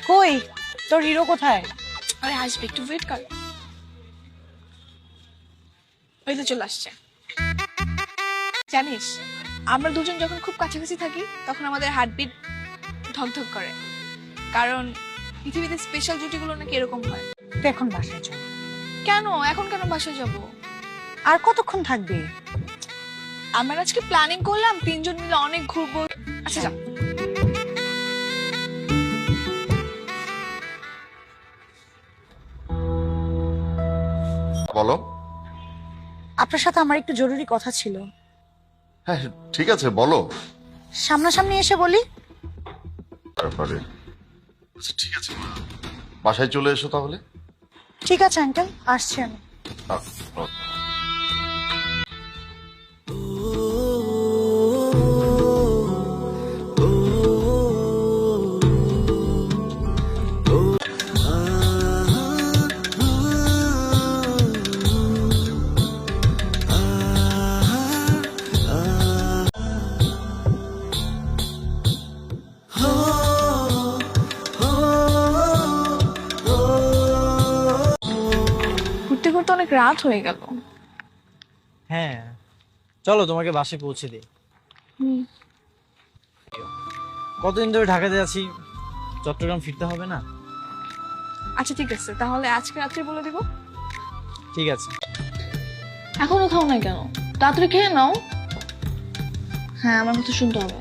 কই তোর হিরো কোথায়? আরে আসবে, একটু ওয়েট কর। ওই তো চলে আসছে। জানিস, আমরা দুজন যখন খুব কাছাকাছি থাকি তখন আমাদের হার্টবিট ধকধক করে, কারণ পৃথিবীতে স্পেশাল জুটিগুলো নাকি এরকম হয়। তুই এখন বাসায় চল। কেন এখন কেন বাসায় যাব? আর কতক্ষণ থাকবি? আমরা আজকে প্ল্যানিং করলাম তিনজন মিলে অনেক ঘুরবো। আচ্ছা যা। বলো। আপনার সাথে আমার একটু জরুরি কথা ছিল। হ্যাঁ ঠিক আছে বলো। সামনাসামনি এসে বলি। তারপরে আচ্ছা ঠিক আছে মা, বাসায় চলে এসো তাহলে। ঠিক আছে আঙ্কেল, আসছি আমি। আ- ও- ঘুরতে ঘুরতে অনেক রাত হয়ে গেল। হ্যাঁ চলো তোমাকে বাসায় পৌঁছে দিই। কতদিন ধরে ঢাকাতে আছি, চট্টগ্রাম ফিরতে হবে না? আচ্ছা ঠিক আছে, তাহলে আজকে রাত্রে বলে দিব। ঠিক আছে। এখনো খাও না কেন? তাড়াতাড়ি খেয়ে নাও। হ্যাঁ, আমার কথা শুনতে হবে।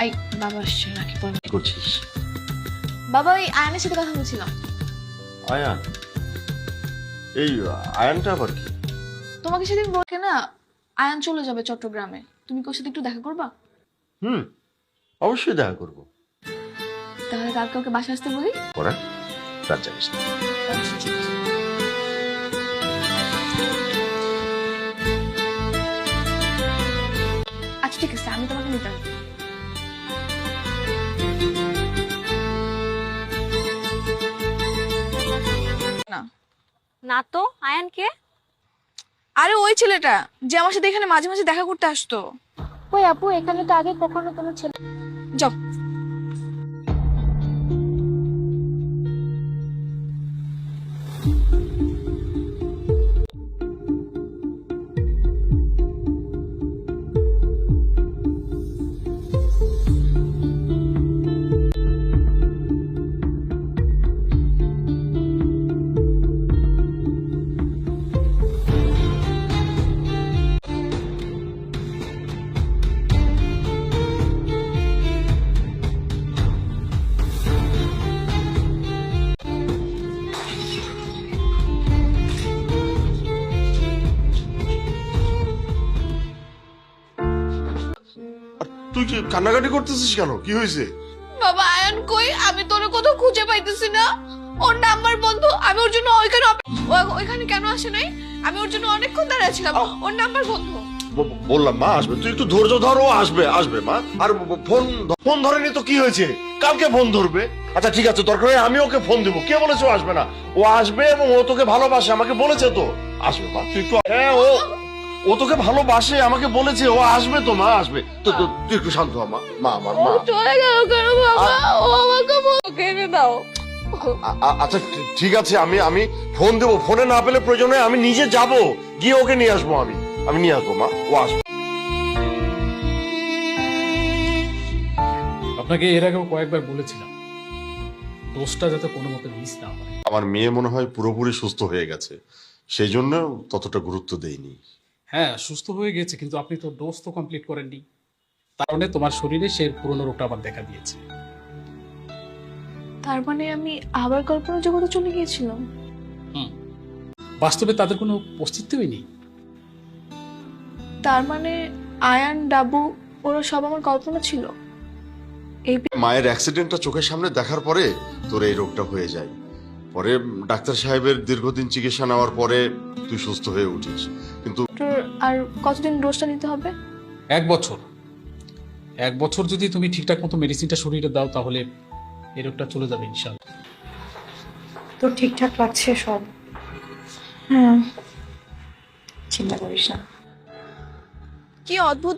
আই, বাবা আসছে, রাখি পরে। কি করছিস? বাবা, ওই আয়নের সাথে কথা বলছিলাম। আয়ান? এই আয়ানটা আবার কি? তোমাকে সেদিন বলকে না, আয়ান চলে যাবে চট্টগ্রামে, তুমি ওর সাথে একটু দেখা করবা? হুম, অবশ্যই দেখা করবো। তাহলে কালকে ওকে বাসা আসতে বলি। পরে রাত জানিস না। আচ্ছা ঠিক আছে, আমি তোমাকে নিতে আসবো। না না তো, আয়ান কে? আরে ওই ছেলেটা যে আমার সাথে এখানে মাঝে মাঝে দেখা করতে আসতো। কই আপু, এখানে তো আগে কখনো কোনো ছেলে। যাও। তুই কি কান্নাকাটি করতেছিস কেন? কি হয়েছে? বাবা, আয়ান কই? আমি তোর কোথাও খুঁজে পাইতেছি না। ওর নাম্বার বন্ধ। আমি ওর জন্য ওইখানে ওইখানে কেন আসে নাই? আমি ওর জন্য অনেকক্ষণ দাঁড়িয়ে ছিলাম। ওর নাম্বার বন্ধ। বললাম মা আসবে, তুই একটু ধৈর্য ধর, ও আসবে আসবে মা। আর ফোন ধরেনি তো কি হয়েছে? কালকে ফোন ধরবে। আচ্ছা ঠিক আছে, দরকার হয় আমি ওকে ফোন দেবো। কে বলেছে ও আসবে না? ও আসবে এবং ও তোকে ভালোবাসে, আমাকে বলেছে তো। আসবে মা, তুই একটু। হ্যাঁ ও তোকে ভালোবাসে, আমাকে বলেছে। ও আসবে তো মা, আসবে তো। তুই একটু শান্ত হ মা। মা আমার মা। চলে গেল কেন বাবা? ও আমাকে কেনে দাও। আচ্ছা ঠিক আছে, আমি ফোন দেবো। ফোনে না পেলে প্রয়োজনে আমি নিজে যাব, গিয়ে ওকে নিয়ে আসবো। আমি নিয়ে আসবো মা, ও আসবে। আপনাকে এর আগেও কয়েকবার বলেছিলাম দোষটা যাতে কোনো মতে মিস না হয়। আমার মেয়ে মনে হয় পুরোপুরি সুস্থ হয়ে গেছে, সেই জন্য ততটা গুরুত্ব দেইনি। হ্যাঁ সুস্থ হয়ে গেছে, কিন্তু আপনি তো ডোজ তো কমপ্লিট করেননি। তার কারণে তোমার শরীরে সে পুরনো রোগটা আবার দেখা দিয়েছে। তার মানে আমি আবার কল্পনা জগতে চলে গিয়েছিলাম। বাস্তবে তাদের কোনো অস্তিত্বই নেই। তার মানে আয়ান, ডাবু, ওরা সব আমার কল্পনা ছিল। এই মায়ের অ্যাক্সিডেন্টটা চোখের সামনে দেখার পরে তোর এই রোগটা হয়ে যায়। পরে ডাক্তার সাহেবের দীর্ঘদিন চিকিৎসা নেওয়ার পরে তুই সুস্থ হয়ে উঠিস। কিন্তু আর কতদিন ডোজটা নিতে হবে? 1 বছর। 1 বছর যদি তুমি ঠিকঠাক মতো মেডিসিনটা শরীরে দাও তাহলে এই রোগটা চলে যাবে ইনশাআল্লাহ। তোর ঠিকঠাক লাগছে সব? হ্যাঁ। চিন্তা করিস না। কি অদ্ভুত